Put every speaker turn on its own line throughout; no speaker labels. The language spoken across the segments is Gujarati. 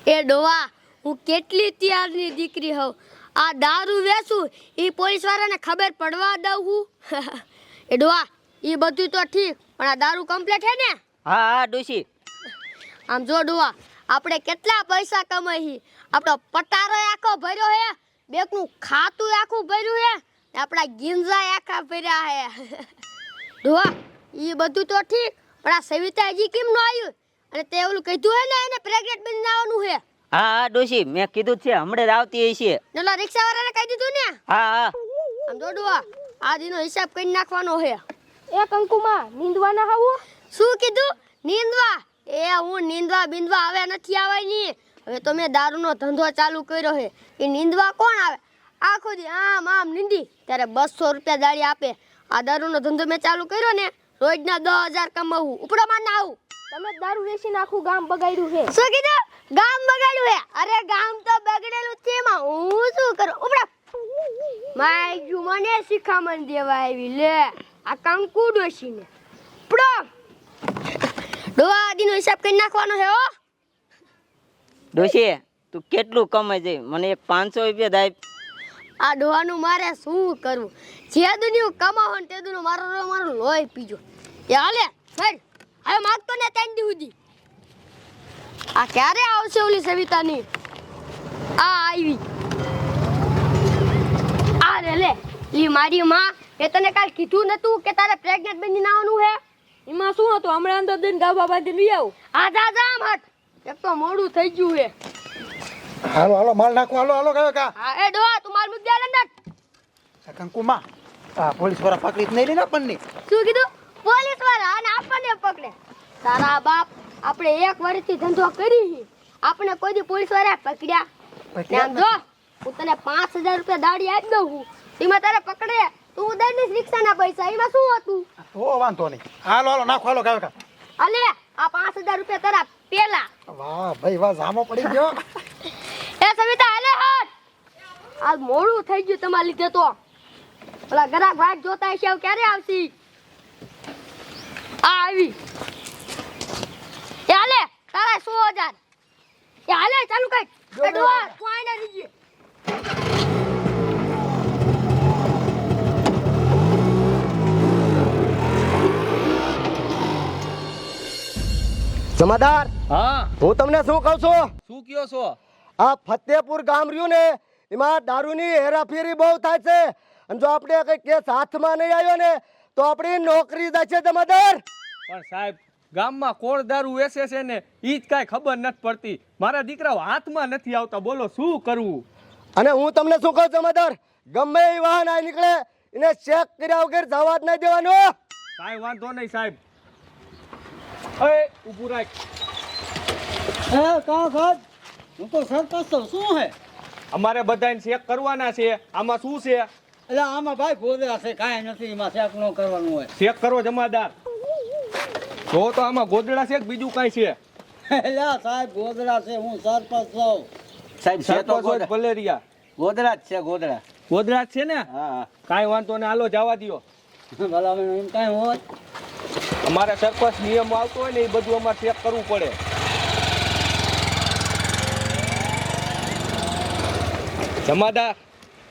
એ ડોવા હું કેટલી ત્યારની દીકરી હોઉં આ દારૂ વેચું એ પોલીસ વાળાને ખબર પડવા દઉં હું એ ડોવા એ બધું તો ઠીક પણ આ દારૂ કમ્પ્લીટ હે ને
હા હા ડોશી
આમ જો ડોવા આપણે કેટલા પૈસા કમાઈ આપણો પટારો આખો ભર્યો હે બેકનું ખાતું આખું ભર્યું હે આપણા ગિંજા આખા ભર્યા હે ડોવા એ બધું તો ઠીક પણ આ સવિતા હજી કેમ ન આવ્યું અને તે ઓલું કીધું હે ને એને પ્રેગ્નેટ બની આવવાનું હે
હા હા ડોશી મેં કીધું છે હમણાં જ આવતી હશે
નલા રિક્ષા વાળાને કહી દીધું ને
હા હા
આમ જો ડોવા આ દીનો હિસાબ કરી નાખવાનો હે
એ કંકુમાં નીંદવાના આવું
શું કીધું નીંદવા એ હું નીંદવા બિંદવા હવે નથી આવવાની હવે તો મેં દારૂનો ધંધો ચાલુ કર્યો છે એ નીંદવા કોણ આવે આખો દી આમ આમ નીંદી ત્યારે 200 રૂપિયા દાડી આપે આ દારૂનો ધંધો મેં ચાલુ કર્યો ને રોજના 10,000 કમાવું ઉપડો માં ના આવું
તમે દારૂ વેચીને આખું ગામ બગાડ્યું છે
શું કીધું ગામ બગાડ્યું હે અરે ગામ તો બગડેલું છે એમાં હું શું કરું ઉપડો માયજુ મને શિખામણ દેવા આવી લે આ કંકુ ડોશીને ઉપડો ડોવા દીનો હિસાબ કરી નાખવાનો છે હો
ડોશી તું કેટલું કમાઈ જાય મને એક 500 રૂપિયા દાય
આ ડોવાનું મારે શું કરવું જે દુનિયું કમાવો ને તે દુનિયું મારું લોહી પીજો એ હાલે હેડ હવે માગતો ને ત્રણ દી સુધી આ ક્યારે આવશે ઓલી સવિતાની આ આવી આ રે લે લી મારી માં એ તને કાલ કીધું નતું કે તારે પ્રેગ્નેટ બનીને આવવાનું હે
એમાં શું હતું હમણાં અંદર દઈને ગાભા બાંધીને લઈ આવું
આ જા જા મત એક તો મોડું થઈ ગયું હે
હાલો હાલો માલ નાખો હાલો હાલો કયો કા
હા એ ડોહા તું માર મુદ્દે આલે નટ
કંકુમાં આ પોલીસ વાળા પકડી જ નહીં લીધા પણની
શું કીધું પોલીસ વાળા અને આપણને પકડે તારા બાપ આપણે એક વર્ષથી ધંધો કરી આપણે કોઈ દી પોલીસ વાળા પકડ્યા આમ જો હું તને 5,000 રૂપિયા દાડી આપી દઉં છું એમાં તારે પકડે તું દઈ રિક્ષાના પૈસા એમાં શું હતું
તો વાંધો નહીં હાલો હાલો નાખો હાલો કયો કા
અલે આ 5,000 રૂપિયા તારા પેલા
વાહ ભાઈ વાહ જામો પડી ગયો
એ સવિતા હાલે હટ આ મોડું થઈ ગયું તમારા લીધે તો ઓલા ગ્રાહક વાટ જોતા હશે હવે ક્યારે આવશી આ આવી એ હાલે તારા 100,000 એ હાલે ચાલુ કર ડોવા તું આઈને રીજે
જમાદાર
હા
હું તમને શું કહું છું
શું કયો છો
આ ફતેપુર ગામ રહ્યું ને એમાં દારૂની હેરાફેરી બહુ થાય છે અને જો આપણે કઈ કેસ હાથમાં નહીં આવ્યો ને તો આપણી નોકરી જશે જમાદાર
પણ સાહેબ ગામમાં કોણ દારૂ વેચે છે ને ઈ જ કાંઈ ખબર નથી પડતી મારા દીકરાઓ હાથમાં નથી આવતા બોલો શું કરવું
અને હું તમને શું કહું જમાદાર ગમે એ વાહન આ નીકળે એને ચેક કર્યા વગર જવા જ નહીં દેવાનો
કાંઈ વાંધો નહીં સાહેબ એ ઊભું રાખ
હું તો સરપંચ છું શું હે
અમારે બધાને ચેક કરવાના છે આમાં શું છે
એટલે આમાં ભાઈ ગોદરા છે કાંઈ નથી એમાં ચેક ન કરવાનું હોય
ચેક કરો જમાદાર જો તો આમાં ગોદડા છે કે બીજું કાંઈ છે
એટલે સાહેબ ગોદરા છે હું સરપંચ છું
સાહેબ છે તો
સરપંચ હોય ભલેરિયા
ગોદરા જ છે ગોદરા
ગોદડા જ છે ને
હા
કાંઈ વાંધો ને હાલો જવા દ્યો
ભલા એમ કાંઈ હોય
અમારે સરપંચ નિયમ આવતો હોય ને એ બધું અમારે ચેક કરવું પડે જમાદાર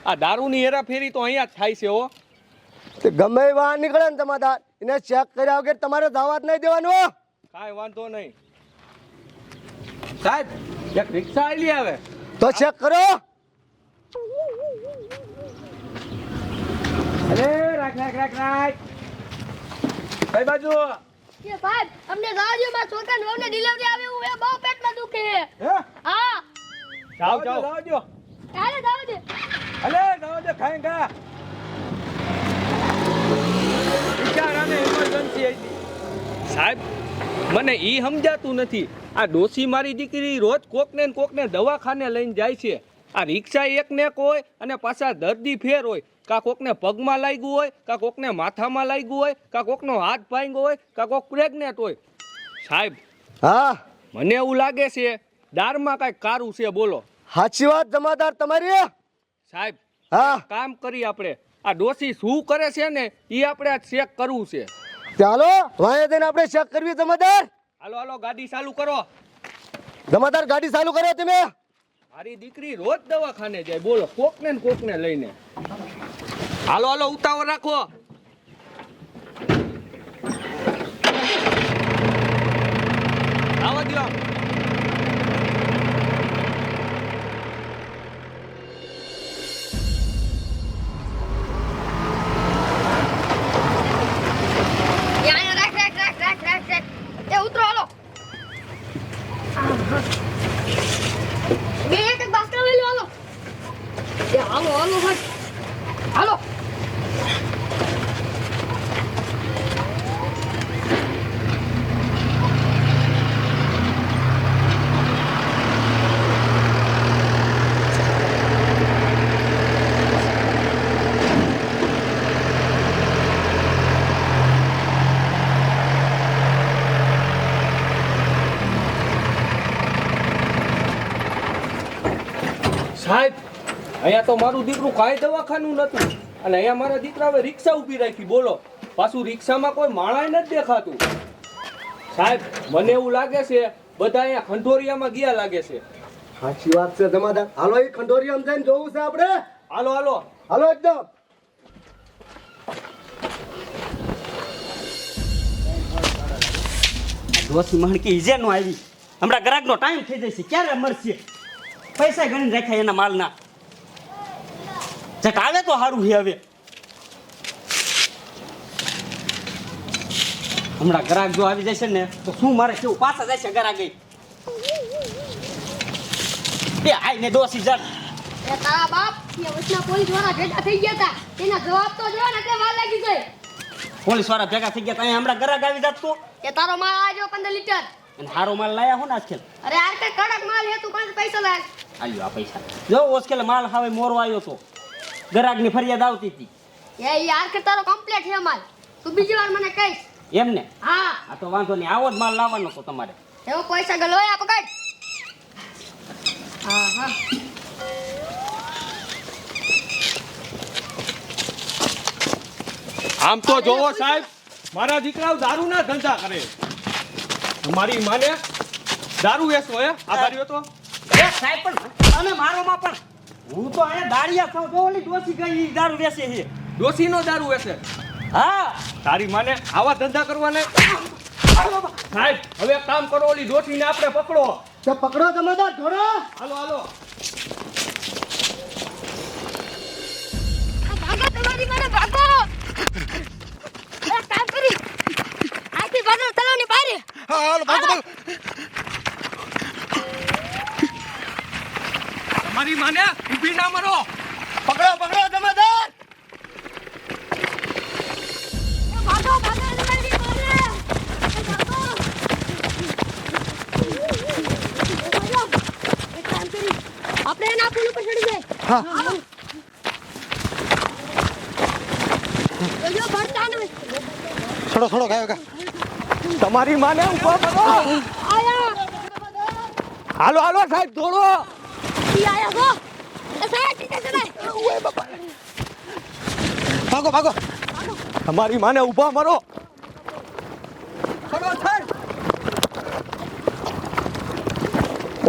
આ દારૂની હેરાફેરી તો અહીંયા જ થાય છે હો
તે ગમે એ વાહન નીકળે ને જમાદાર એને ચેક કર્યા વગર તમારે જવા જ નહીં દેવાનું
કાંઈ વાંધો નહીં સાહેબ એક રિક્ષા આવેલી આવે
તો ચેક કરો
અરે રાખ કઈ બાજુ
એ ભાઈ અમને જાવજો માં છોકરાને વહુને ડિલિવરી આવે હું એ બહુ પેટમાં દુખે
હે
હા
જાઓ
હાલે જાવજો
ખાઈ ગા બિચારાને ઇમરજન્સી આવી સાહેબ મને ઈ સમજાતું નથી આ ડોસી મારી દીકરી રોજ કોકને ને કોકને દવાખાને લઈને જાય છે આ રિક્ષા એક ને એક હોય અને પાછા દર્દી ફેર હોય કા કોકને પગમાં લાગ્યું હોય કા કોકને માથામાં લાગ્યું હોય કા કોકનો હાથ ભાંગ્યો હોય કા કોક પ્રેગ્નેન્ટ હોય સાહેબ
હા
મને એવું લાગે છે દારમાં કાંઈક કારું છે બોલો
સાચી વાત જમાદાર તમારી
સાહેબ
હા
કામ કરી આપણે આ ડોસી શું કરે છે ને એ આપણે આ ચેક કરવું છે
ચાલો વાંહે જઈને આપણે ચેક કરવી જમાદાર
હાલો હાલો ગાડી ચાલુ કરો
જમાદાર ગાડી ચાલુ કરો તમે.
મારી દીકરી રોજ દવાખાને જાય બોલો, કોકને લઈને. હાલો હાલો ઉતાવળ રાખો. આવા દ્યો.
એ ઉતરો હાલો. બે એક બાસ્કા લઈ લો હાલો. એ હાલો હાલો ભાઈ. હાલો.
સાહેબ અહીંયા તો મારું દીકરું કાંઈ દવાખાનું નતું, અને અહીંયા મારા દીકરાએ રિક્ષા ઊભી રાખી બોલો. પાછું રિક્ષામાં કોઈ માણાય નથી દેખાતું. સાહેબ મને એવું લાગે છે બધા અહીંયા ખંડોરિયામાં ગયા લાગે છે.
સાચી વાત છે જમાદાર. હાલો એ ખંડોરિયામાં જઈને જોવું છે આપણે.
હાલો હાલો.
હાલો એકદમ.
દોસ્તી મણકી ઈજે નો આવી, હમણાં ગ્રાહકનો ટાઈમ થઈ જશે, ક્યારે મળશે? પૈસા ગણીને રાખ્યા એના માલના. જટ આવે તો સારું છે. હવે હમણાં ગ્રાહક જો આવી જશે ને તો શું મારે કેવું, પાછા જશે ગ્રાહક. એ આઈ ને દોસી જટ.
એ તારા બાપ એ વચના પોલીસ વાળા ભેગા થઈ ગયા હતા, એના જવાબ તો જો ને એટલે વાર લાગી ગઈ.
પોલીસ વાળા ભેગા થઈ ગયા, ત્યાં હમણાં ગ્રાહક આવી જાત તો.
એ તારો માલ આજો 15 લીટર.
અને સારો માલ લાયા હો ને આજકાલ.
અરે આર કે કડક માલ હે, તું પાસે પૈસા લાગ.
આલ્યો આ પૈસા જો ઓસ્કેલ માલ હવે મોરો આવ્યો તો, ગ્રાહકની ફરિયાદ આવતી હતી.
એ યાર કે તારો કમ્પ્લીટ હે માલ, તું બીજી વાર મને કહીશ.
એમ ને?
હા
આ તો વાંધો નહીં, આવો જ માલ લાવવાનો તો તમારે.
એવો પૈસા ગલોયા પકડ. હા હા
આમ તો જોવો સાહેબ, મારા દીકરાઓ દારૂના ધંધા કરે. મારી માને દારૂ વેચવો હે આ બારીઓ તો.
એ સાહેબ પણ તમે મારોમાં પણ, હું તો અહીંયા દાળિયા ખાઉં તો ઓલી ડોસી ગઈ ઈ દારૂ વેચે છે.
ડોશીનો દારૂ વેચે.
હા
તારી માને આવા ધંધા કરવાને. સાહેબ હવે એક કામ કરો, ઓલી ડોશીને આપણે પકડો.
તો પકડો જમાદાર, ધોરો.
હાલો હાલો.
ભાગો તમારી મને ભાગો. એક કામ કરી આથી ભાગો તલાવની બારે.
હાલો ભાગો.
મારી માને ઊભી ના મરો.
પકડો જમાદાર.
ભાગો ભાગો તલાવની બારે. એક કામ કરી આપણે એના પુલ ઉપર ચડી જાય. હા જો ભરતા ને
છોડો ગાયો કા.
તમારી માને ઊભો કરો.
આયા
હાલો હાલો સાહેબ દોડો.
ઈ આયા ગો. એ સાહેબ ટીકે ચડાય. ઓય બાપા.
ભાગો.
તમારી માને ઊભા મરો.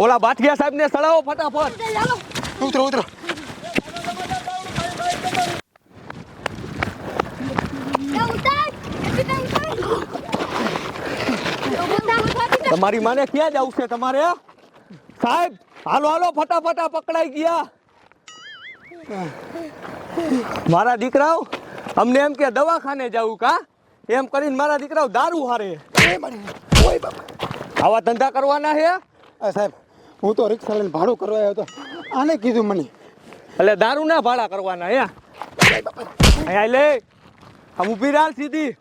ઓલા બાટકિયા સાહેબ ને સળાવો ફટાફટ.
ચાલો
ઉતરો.
એ ઉતાર એટલી ઉતાર. તો બંદા ઉતાર.
તમારી માને ક્યાં જવું છે તમારે? સાહેબ હાલો હાલો ફટાફટ, આ પકડાઈ ગયા. મારા દીકરાઓ અમને એમ કે દવાખાને જવું કા, એમ કરીને મારા દીકરાઓ દારૂ હારે. આવા ધંધા કરવાના છે?
સાહેબ હું તો રિક્ષા લઈને ભાડું કરવા આવ્યો હતો, આને કીધું મને.
એટલે દારૂ ના ભાડા કરવાના હે? અહીંયા લે આમ ઊભી રાલ સીધી.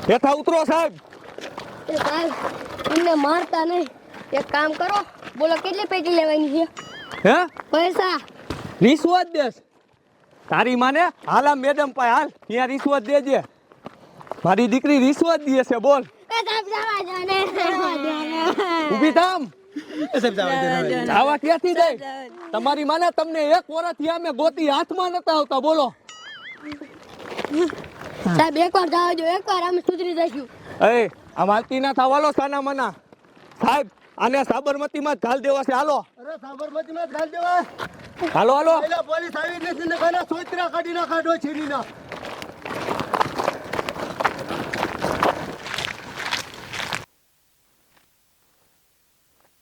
હેઠા ઉતરો સાહેબ.
એ સાહેબ તમને મારતા નહીં, એક કામ કરો, બોલો કેટલી પેટી લેવાની છે?
હે
પૈસા.
રિશ્વત દેશ તારી માને? હાલ આ મેડમ પાસે હાલ, ત્યાં રિશ્વત દેજે. મારી દીકરી રિશ્વત દે છે બોલ.
એ સાહેબ જવા દો ને.
ઊભી થામ. આવા ક્યાંથી જાય? તમારી માને તમને એક વર્ષથી અમે ગોતી હાથમાં નતા આવતા બોલો.
સાહેબ એકવાર જવા દો, એકવાર અમે સુધરી જઈશું.
એ આમ હાલતી ના થવાલો સાના મના. સાહેબ આને સાબરમતીમાં જ ઘાલ દેવા છે હાલો
અરે સાબરમતીમાં જ ઘાલ દેવા
હાલો હાલો
પહેલા પોલીસ આવી નથી ને કાના સોતરા કાઢી નાખા ડોશીની ના